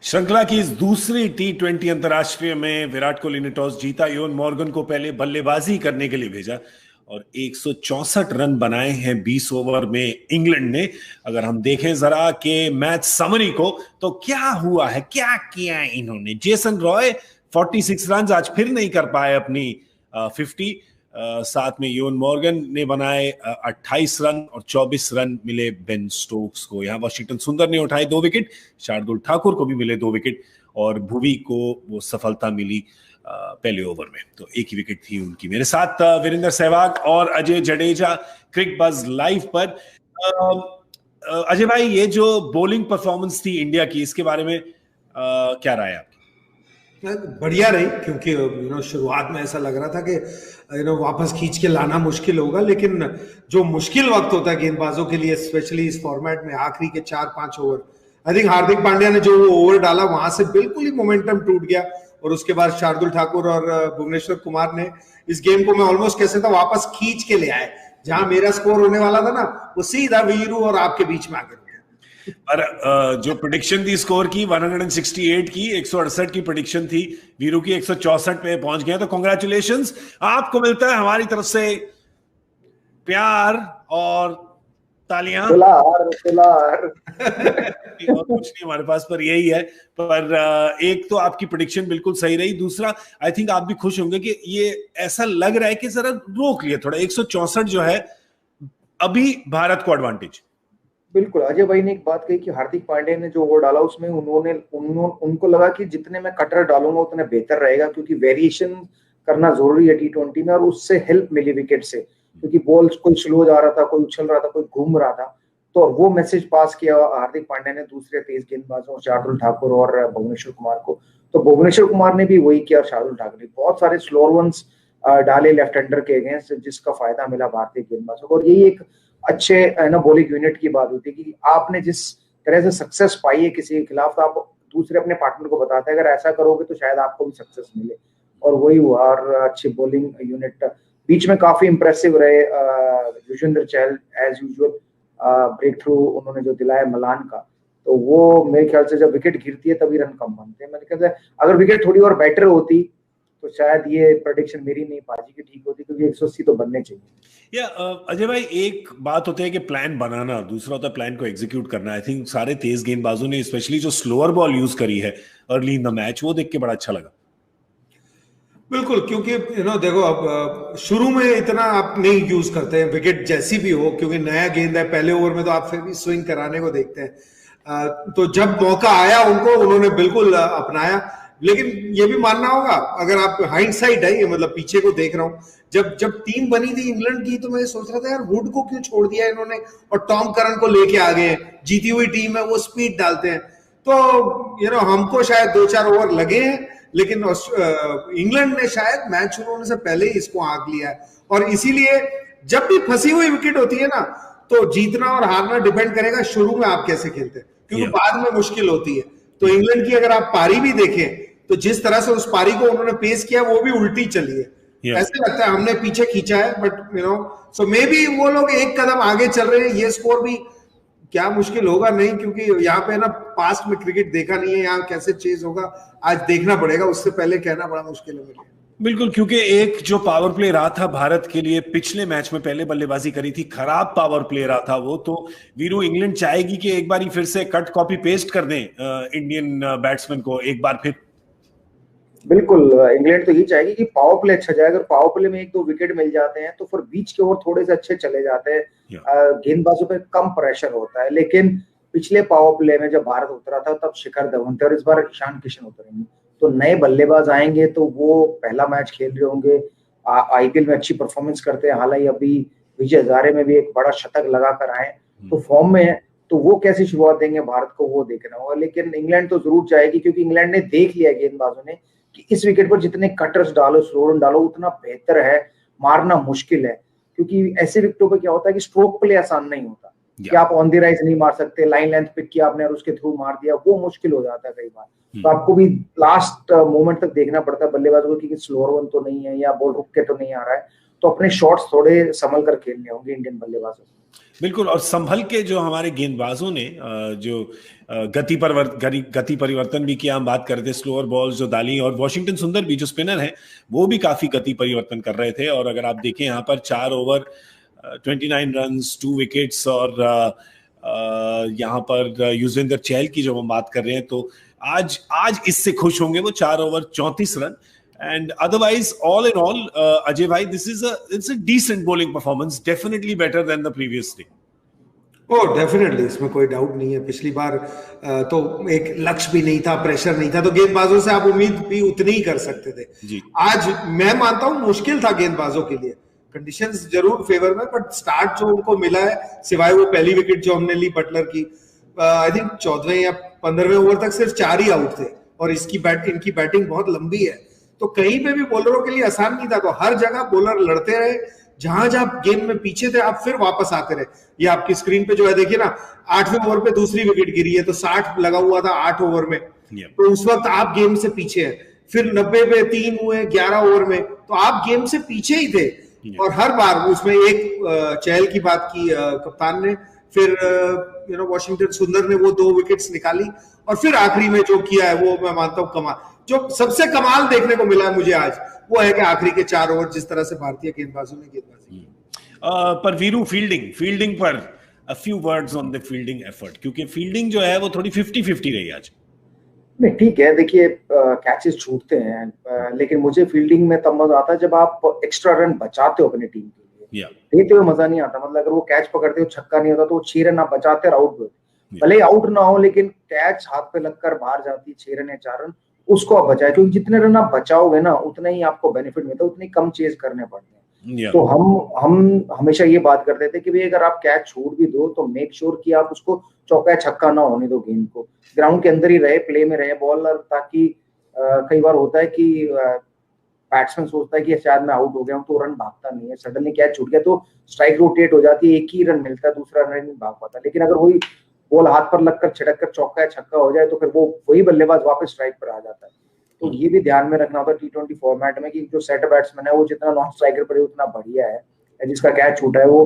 श्रृंखला की इस दूसरी T20 अंतर्राष्ट्रीय में विराट कोहली ने टॉस जीता, योन मॉर्गन को पहले बल्लेबाजी करने के लिए भेजा और 164 रन बनाए हैं 20 ओवर में इंग्लैंड ने। अगर हम देखें जरा के मैच समरी को तो क्या हुआ है, क्या किया है इन्होंने। जेसन रॉय 46 रन आज फिर नहीं कर पाए अपनी 50। साथ में योन मॉर्गन ने बनाए 28 रन और 24 रन मिले बेन स्टोक्स को। यहां वाशिंगटन सुंदर ने उठाए 2 विकेट, शार्दुल ठाकुर को भी मिले 2 विकेट और भुवी को वो सफलता मिली पहले ओवर में, तो एक ही विकेट थी उनकी। मेरे साथ वीरेंद्र सहवाग और अजय जडेजा क्रिक बज लाइव पर। अजय भाई, ये जो बॉलिंग परफॉर्मेंस थी इंडिया की, इसके बारे में क्या राय है आपकी? बढ़िया रही, क्योंकि शुरुआत में ऐसा लग रहा था कि वापस खींच के लाना मुश्किल होगा, लेकिन जो मुश्किल वक्त होता है गेंदबाजों के लिए, स्पेशली इस फॉर्मेट में, आखिरी के 4-5 over, I think Hardik Pandya ने जो ओवर डाला वहां से बिल्कुल ही मोमेंटम टूट गया और उसके बाद शार्दुल ठाकुर और भुवनेश्वर कुमार ने इस गेम को, मैं ऑलमोस्ट कह सकता हूं, वापस खींच के ले आए। जहां मेरा स्कोर होने वाला था ना, वो सीधा वीरू और आपके बीच में आकर। पर जो प्रेडिक्शन थी स्कोर की 168 की, 168 की प्रेडिक्शन थी, वीरू की 164 पे पहुंच गए, तो कांग्रेचुलेशंस, आपको मिलता है हमारी तरफ से प्यार और तालियां। और कुछ नहीं हमारे पास, पर यही है। पर एक तो आपकी प्रेडिक्शन बिल्कुल सही रही, दूसरा आई थिंक आप भी खुश होंगे कि ये ऐसा लग रहा है कि जरा रोक लिया थोड़ा। 164 जो है अभी भारत को एडवांटेज। बिल्कुल, अजय भाई ने एक बात कही कि हार्दिक पांड्या ने जो ओवर डाला उसमें उनको लगा कि जितने मैं कटर डालूंगा उतने बेहतर रहेगा, क्योंकि वेरिएशन करना जरूरी है T20 में, और उससे हेल्प मिली विकेट से, क्योंकि बॉल कोई स्लो जा रहा था, कोई उछल रहा था, कोई घूम रहा था। तो वो मैसेज पास किया हार्दिक पांड्या ने दूसरे तेज गेंदबाजों शार्दुल ठाकुर और भुवनेश्वर कुमार को। तो भुवनेश्वर कुमार ने भी वही किया, शार्दुल ठाकुर ने बहुत सारे स्लोअर वंस डाले लेफ्ट हैंडर के अगेंस्ट, जिसका फायदा मिला भारतीय गेंदबाजों को। और यही एक अच्छे बॉलिंग यूनिट की बात होती है कि आपने जिस तरह से सक्सेस पाई है किसी के खिलाफ, तो आप दूसरे अपने पार्टनर को बताते हैं अगर ऐसा करोगे तो शायद आपको भी सक्सेस मिले, और वही हुआ। और अच्छी बॉलिंग यूनिट बीच में काफी इंप्रेसिव रहे। Yuzvendra Chahal as usual break through उन्होंने जो दिलाया मलान का, तो वो मेरे ख्याल से जब विकेट गिरती है तभी रन कम बनते हैं। मैंने कहा अगर विकेट थोड़ी और बेटर होती तो शायद ये प्रेडिक्शन मेरी नहीं पाजी की ठीक होती, क्योंकि 180 तो बनने चाहिए। अजय भाई, एक बात होती है कि प्लान बनाना, दूसरा होता है प्लान को एग्जीक्यूट करना। आई थिंक सारे तेज गेंदबाजों ने स्पेशली जो स्लोअर बॉल यूज करी है अर्ली इन द मैच, वो देख के बड़ा अच्छा लगा। बिल्कुल, क्योंकि देखो, अब शुरू में इतना आप नहीं यूज करते हैं विकेट जैसी भी हो, क्योंकि नया गेंद है, पहले ओवर में तो आप फिर भी स्विंग कराने को देखते हैं। तो जब मौका आया उनको, उन्होंने बिल्कुल अपनाया। लेकिन ये भी मानना होगा, अगर आप हाइंडसाइट है ये, मतलब पीछे को देख रहा हूं, जब टीम बनी थी इंग्लैंड की, तो मैं सोच रहा था यार वुड को क्यों छोड़ दिया इन्होंने और टॉम करन को लेके आ गए। जीती हुई टीम है, वो स्पीड डालते हैं। तो हमको शायद 2-4 ओवर लगे हैं, लेकिन इंग्लैंड ने शायद मैच शुरू होने से पहले ही इसको आंक लिया है। और इसीलिए जब भी फंसी हुई विकेट होती है ना, तो जीतना और हारना डिपेंड करेगा शुरू में आप कैसे खेलते हैं, क्योंकि बाद में मुश्किल होती है। तो इंग्लैंड की अगर आप पारी भी देखें, तो जिस तरह से उस पारी को उन्होंने पेश किया, वो भी उल्टी चली है। ऐसे लगता है हमने पीछे खींचा है, बट सो मे बी वो लोग एक कदम आगे चल रहे हैं। ये स्कोर भी क्या मुश्किल होगा नहीं, क्योंकि यहाँ पे ना पास्ट में क्रिकेट देखा नहीं है, यहाँ कैसे चेज होगा आज देखना पड़ेगा, उससे पहले कहना बड़ा मुश्किल है। बिल्कुल, क्योंकि एक जो पावर प्ले रहा था भारत के लिए पिछले मैच में, पहले बल्लेबाजी करी थी, खराब पावर प्ले रहा था वो। तो वीरू, इंग्लैंड चाहेगी कि एक बार फिर से कट कॉपी पेस्ट कर दें इंडियन बैट्समैन को एक बार फिर। बिल्कुल, इंग्लैंड तो यही चाहेगी कि पावर प्ले अच्छा जाए। अगर पावर प्ले में 1-2 विकेट मिल जाते हैं तो फिर बीच के ओवर थोड़े से अच्छे चले जाते हैं, गेंदबाजों पे कम प्रेशर होता है। लेकिन पिछले पावर प्ले में जब भारत उतरा था तब शिखर धवन थे और इस बार ईशान किशन उतरेंगे, तो नए बल्लेबाज आएंगे, तो वो पहला मैच खेल रहे होंगे, आईपीएल में अच्छी परफॉर्मेंस करते हैं। हालांकि अभी विजय हजारे में भी एक बड़ा शतक लगा कर आए, तो फॉर्म में है, तो वो कैसी शुरुआत देंगे भारत को, वो देखना होगा। लेकिन इंग्लैंड तो जरूर चाहेगी, क्योंकि इंग्लैंड ने देख लिया गेंदबाजों ने कि इस विकेट पर जितने कटर्स डालो, स्लो रन डालो, उतना बेहतर है, मारना मुश्किल है। क्योंकि ऐसे विकेटों पे क्या होता है कि स्ट्रोक प्ले आसान नहीं होता, कि आप ऑन द राइज नहीं मार सकते, लाइन लेंथ पिक किया आपने और उसके थ्रू मार दिया, वो मुश्किल हो जाता है कई बार। तो आपको भी लास्ट मोमेंट तक देखना पड़ता है बल्लेबाजों को कि स्लोअर वन तो नहीं है या बॉल रुक के तो नहीं आ रहा है। तो अपने शॉट्स थोड़े संभल कर खेलने होंगे इंडियन बल्लेबाजों को। बिल्कुल। और संभल के जो हमारे गेंदबाजों ने जो गति परिवर्तन भी किया, हम बात करते स्लोअर बॉल्स जो डाली, और वॉशिंगटन सुंदर भी जो स्पिनर है वो भी काफी गति परिवर्तन कर रहे थे। और अगर आप देखें यहाँ पर 4 ओवर 29 रन 2 विकेट्स, और यहाँ पर युजवेंद्र चहल की जब हम बात कर रहे हैं तो आज आज इससे खुश होंगे वो, 4 over 34 run. And otherwise all in all Ajay भाई, it's a decent bowling performance, definitely better than the previous day. Oh definitely, इसमें कोई डाउट नहीं है। पिछली बार तो एक लक्ष्य भी नहीं था, प्रेशर नहीं था, तो गेंदबाजों से आप उम्मीद भी उतनी ही कर सकते थे जी। आज मैं मानता हूं मुश्किल था गेंदबाजों के लिए, कंडीशंस जरूर फेवर में, बट स्टार्ट जो उनको मिला है, सिवाय वो पहली विकेट जो हमने ली बटलर की, आई थिंक 14वें या 15वें ओवर तक सिर्फ 4 ही आउट थे, और इनकी बैटिंग बहुत लंबी है, तो कहीं पे भी बॉलरों के लिए आसान नहीं था। तो हर जगह बॉलर लड़ते रहे, जहां जहां गेम में पीछे थे आप फिर वापस आते रहे। ये आपकी स्क्रीन पे जो है देखिए ना, 8वें ओवर पे दूसरी विकेट गिरी है, तो 60 लगा हुआ था 8 ओवर में, तो उस वक्त आप गेम से पीछे हैं। फिर 90 पे 3 हुए 11 ओवर में, तो आप गेम से पीछे ही थे। और हर बार उसमें एक चहल की बात की कप्तान ने, फिर वॉशिंगटन सुंदर ने वो 2 विकेट्स निकाली, और फिर आखिरी में जो किया है वो मैं मानता हूं कमाल। जो सबसे कमाल देखने को मिला है मुझे आज, वो है कि आखिरी के 4 ओवर जिस तरह से भारतीय गेंदबाजों ने गेंदबाजी की। पर वीरू, फील्डिंग पर a few words on the fielding effort, क्योंकि फील्डिंग जो है वो थोड़ी 50-50 रही आज। नहीं ठीक है, देखिए कैचेस छूटते हैं, लेकिन मुझे फील्डिंग में तब मजा आता है जब आप एक्स्ट्रा रन बचाते हो अपनी टीम के लिए। देते हुए मजा नहीं आता, मतलब अगर वो कैच पकड़ते हो छक्का नहीं होता तो 6 रन आप बचाते और आउट होते, भले आउट ना हो लेकिन कैच हाथ पे लगकर बाहर जाती है 6 रन या 4 रन, उसको आप बचाए, क्योंकि जितने रन आप बचाओगे ना उतना ही आपको बेनिफिट मिलता है, उतनी कम चेज करने पड़ते हैं। तो हम हमेशा ये बात करते थे कि भाई अगर आप कैच छोड़ भी दो तो मेक श्योर कि आप उसको चौका छक्का ना होने दो, गेंद को ग्राउंड के अंदर ही रहे, प्ले में रहे बॉलर, ताकि कई बार होता है कि बैट्समैन सोचता है कि शायद मैं आउट हो गया हूँ, तो रन भागता नहीं है, सडनली कैच छूट गया तो स्ट्राइक रोटेट हो जाती है, एक ही रन मिलता है, दूसरा रन नहीं भाग पाता। लेकिन अगर वही बॉल हाथ पर लगकर छिड़क कर चौका या छक्का हो जाए तो फिर वो वही बल्लेबाज वापस स्ट्राइक पर आ जाता है। तो ये भी ध्यान में रखना होता है T20 फॉर्मेट में कि जो सेटर बैट्समैन है वो जितना नॉन स्ट्राइकर पर उतना बढ़िया है, जिसका कैच छूटा है वो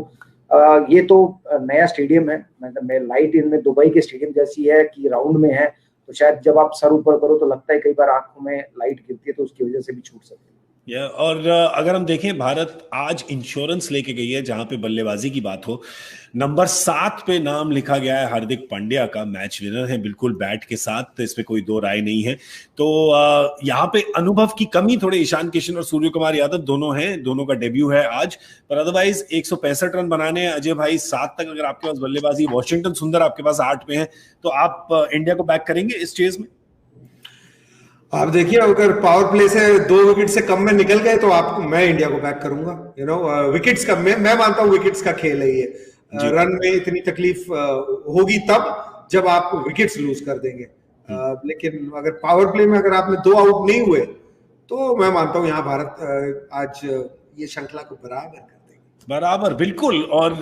ये तो नया स्टेडियम है, मतलब मैं लाइट इनमें दुबई के स्टेडियम जैसी है कि राउंड में है, तो शायद जब आप सर ऊपर करो तो लगता है कई बार आंखों में लाइट गिरती है, तो उसकी वजह से भी छूट सकती है। और अगर हम देखें, भारत आज इंश्योरेंस लेके गई है जहां पे बल्लेबाजी की बात हो। नंबर 7 पे नाम लिखा गया है हार्दिक पांड्या का, मैच विनर है बिल्कुल बैट के साथ, तो इसमें कोई दो राय नहीं है। तो यहाँ पे अनुभव की कमी थोड़े ईशान किशन और सूर्य कुमार यादव दोनों हैं, दोनों का डेब्यू है आज, पर अदरवाइज 165 रन बनाने हैं अजय भाई। 7 तक अगर आपके पास बल्लेबाजी, वॉशिंगटन सुंदर आपके पास 8 पे है, तो आप इंडिया को बैक करेंगे इस चेज में? आप देखिए, अगर पावर प्ले से 2 विकेट से कम में निकल गए तो मैं इंडिया को बैक करूंगा। विकेट्स का मैं मानता हूं विकेट्स का खेल है ये। रन में इतनी तकलीफ होगी तब जब आप विकेट्स लूज कर देंगे, लेकिन अगर पावर प्ले में अगर आपने 2 आउट नहीं हुए तो मैं मानता हूं यहाँ भारत आज ये श्रृंखला को बराबर बिल्कुल। और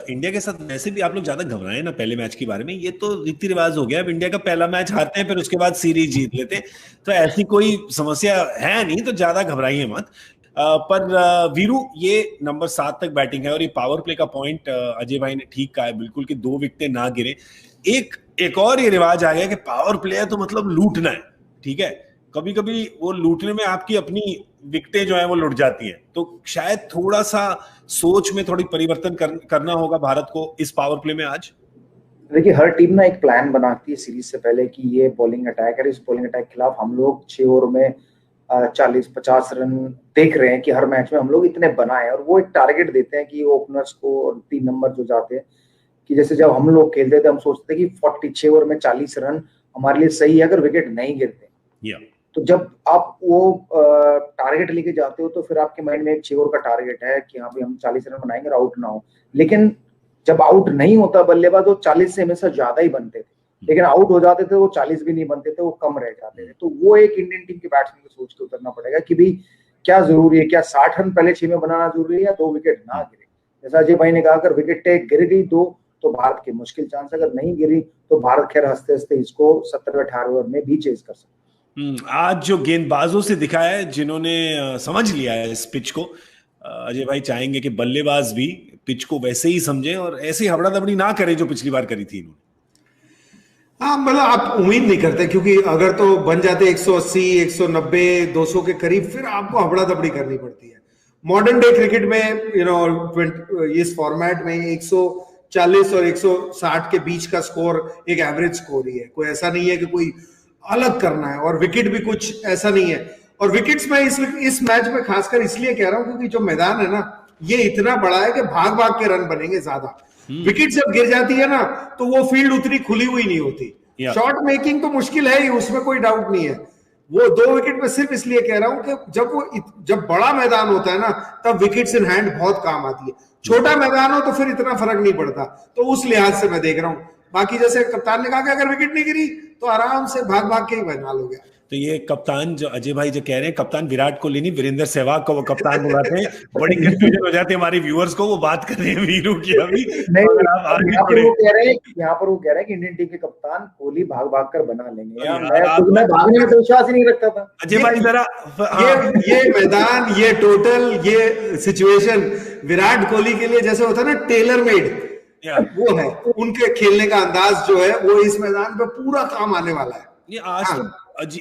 इंडिया के साथ वैसे भी आप लोग ज्यादा घबराए ना पहले मैच के बारे में, ये तो रीति रिवाज हो गया। अब इंडिया का पहला मैच हारते हैं फिर उसके बाद सीरीज जीत लेते हैं, तो ऐसी कोई समस्या है नहीं, तो ज्यादा घबराइए मत। पर वीरू, ये नंबर 7 तक बैटिंग है, और ये पावर प्ले का पॉइंट अजय भाई ने ठीक कहा है बिल्कुल, कि 2 विकेटें ना गिरे। एक और ये रिवाज आ गया कि पावर प्ले है तो मतलब लूटना है, ठीक है, कभी कभी वो लूटने में आपकी अपनी विकेटें जो है वो लुट जाती हैं, तो शायद थोड़ा सा सोच में थोड़ी परिवर्तन करना होगा भारत को इस पावर प्ले में आज। देखिए, हर टीम ना एक प्लान बनाती है सीरीज से पहले कि ये बॉलिंग अटैक है, इस बॉलिंग अटैक के खिलाफ हम लोग 6 ओवर में 40-50 रन देख रहे हैं कि हर मैच में हम लोग इतने बनाए, और वो एक टारगेट देते हैं कि ओपनर्स को, और 3 नंबर जो जाते हैं, कि जैसे जब हम लोग खेलते थे हम सोचते थे कि 46 ओवर में 40 रन हमारे लिए सही है अगर विकेट नहीं गिरते। तो जब आप वो टारगेट लेके जाते हो तो फिर आपके माइंड में एक 6 ओवर का टारगेट है कि हाँ भाई हम 40 रन बनाएंगे और आउट ना हो। लेकिन जब आउट नहीं होता बल्लेबाज तो 40 से हमेशा ज्यादा ही बनते थे, लेकिन आउट हो जाते थे वो 40 भी नहीं बनते थे, वो कम रह जाते थे। तो वो एक इंडियन टीम के बैट्समैन को सोच के उतरना पड़ेगा कि भाई क्या जरूरी है, क्या 60 रन पहले 6 में बनाना जरूरी है या 2 विकेट ना गिरे। जैसा अजय भाई ने कहा, अगर विकेट गिर गई 2 तो भारत की मुश्किल चांस, अगर नहीं गिरी तो भारत खैर हंसते हंसते इसको 17-18 ओवर में भी चेज कर सकते। आज जो गेंदबाजों से दिखा है जिन्होंने समझ लिया है इस पिच को, अजय भाई चाहेंगे कि बल्लेबाज भी पिच को वैसे ही समझे और ऐसे हबड़ा दबड़ी ना करे जो पिछली बार करी थी इन्होंने। हाँ, मतलब आप उम्मीद नहीं करते, क्योंकि अगर तो बन जाते 180, 190, 200 के करीब, फिर आपको हबड़ा दबड़ी करनी पड़ती है। मॉडर्न डे क्रिकेट में इस फॉर्मेट में 140 और 160 के बीच का स्कोर एक एवरेज स्कोर ही है। कोई ऐसा नहीं है कि कोई अलग करना है, और विकेट भी कुछ ऐसा नहीं है। और विकेट्स में इस मैच में खासकर इसलिए कह रहा हूं क्योंकि जो मैदान है ना, ये इतना बड़ा है कि भाग भाग के रन बनेंगे ज्यादा। विकेट जब गिर जाती है ना, तो वो फील्ड उतनी खुली हुई नहीं होती। शॉट मेकिंग तो मुश्किल है ही, उसमें कोई डाउट नहीं है। वो 2 विकेट में सिर्फ इसलिए कह रहा हूं कि जब बड़ा मैदान होता है ना, तब विकेट्स इन हैंड बहुत काम आती है। छोटा मैदान हो तो फिर इतना फर्क नहीं पड़ता। तो उस लिहाज से मैं देख रहा हूं। बाकी जैसे कप्तान ने कहा कि अगर विकेट नहीं गिरी तो आराम से भाग भाग के ही फाइनल हो गया। तो ये कप्तान जो अजय भाई जो कह रहे हैं, कप्तान विराट कोहली नहीं, वीरेंद्र सहवाग को वो कप्तान बुलाते हैं। बड़ी कंफ्यूजन हो जाती है हमारे व्यूअर्स को। वो बात कर रहे हैं वीरू की अभी। यहाँ पर वो कह रहे हैं कि इंडियन टीम के कप्तान कोहली भाग भाग कर बना लेंगे। मैं भागने में तो विश्वास ही नहीं रखता था। अजय भाई जरा ये मैदान, ये टोटल, ये सिचुएशन विराट कोहली के लिए जैसे होता है ना टेलर मेड, वो है। उनके खेलने का अंदाज जो है वो इस मैदान पे पूरा काम आने वाला है। ये आज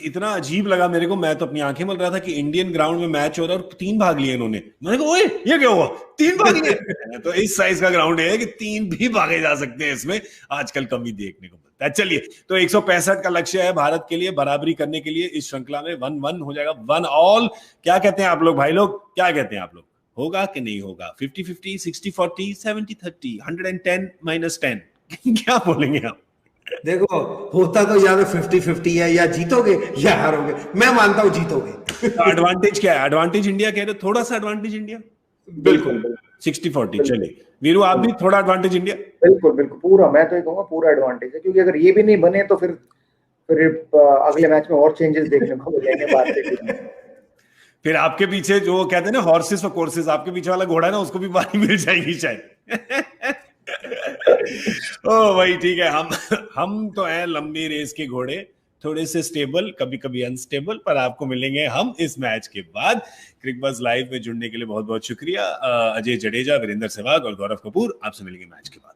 इतना अजीब लगा मेरे को। मैं तो अपनी आंखें मल रहा था कि इंडियन ग्राउंड में मैच हो रहा है और 3 भाग लिए इन्होंने। मैंने कहा ओए ये क्या हुआ, 3 भाग लिए। तो इस साइज का ग्राउंड है कि 3 भी भागे जा सकते हैं इसमें। आजकल कमी देखने को मिलता है। चलिए, तो 165 का लक्ष्य है भारत के लिए, बराबरी करने के लिए इस श्रृंखला में। 1-1 हो जाएगा, 1 ऑल। क्या कहते हैं आप लोग भाई लोग, क्या कहते हैं आप लोग, होगा कि नहीं होगा? 50-50, 60-40, 70-30, 110-10? क्या बोलेंगे आप? देखो, होता तो या तो 50-50 है, या जीतोगे या हारोगे। मैं मानता हूं जीतोगे। एडवांटेज क्या है? एडवांटेज इंडिया कह रहे हो, थोड़ा सा एडवांटेज इंडिया। बिल्कुल 60-40। चलिए वीरू, आप भी थोड़ा एडवांटेज इंडिया। बिल्कुल बिल्कुल, पूरा, मैं तो ये कहूंगा पूरा एडवांटेज है। क्योंकि अगर ये भी नहीं बने तो फिर अगले मैच में और चेंजेस देखने को मिलेंगे बाद में। फिर आपके पीछे जो कहते हैं ना हॉर्सेस और कोर्सेस, आपके पीछे वाला घोड़ा है ना, उसको भी बारी मिल जाएगी शायद। ओ भाई ठीक है, हम तो हैं लंबी रेस के घोड़े, थोड़े से स्टेबल, कभी कभी अनस्टेबल, पर आपको मिलेंगे हम इस मैच के बाद। क्रिकबज़ लाइव में जुड़ने के लिए बहुत बहुत शुक्रिया। अजय जडेजा, वीरेंद्र सहवाग और गौरव कपूर, आपसे मिलेंगे मैच के बाद।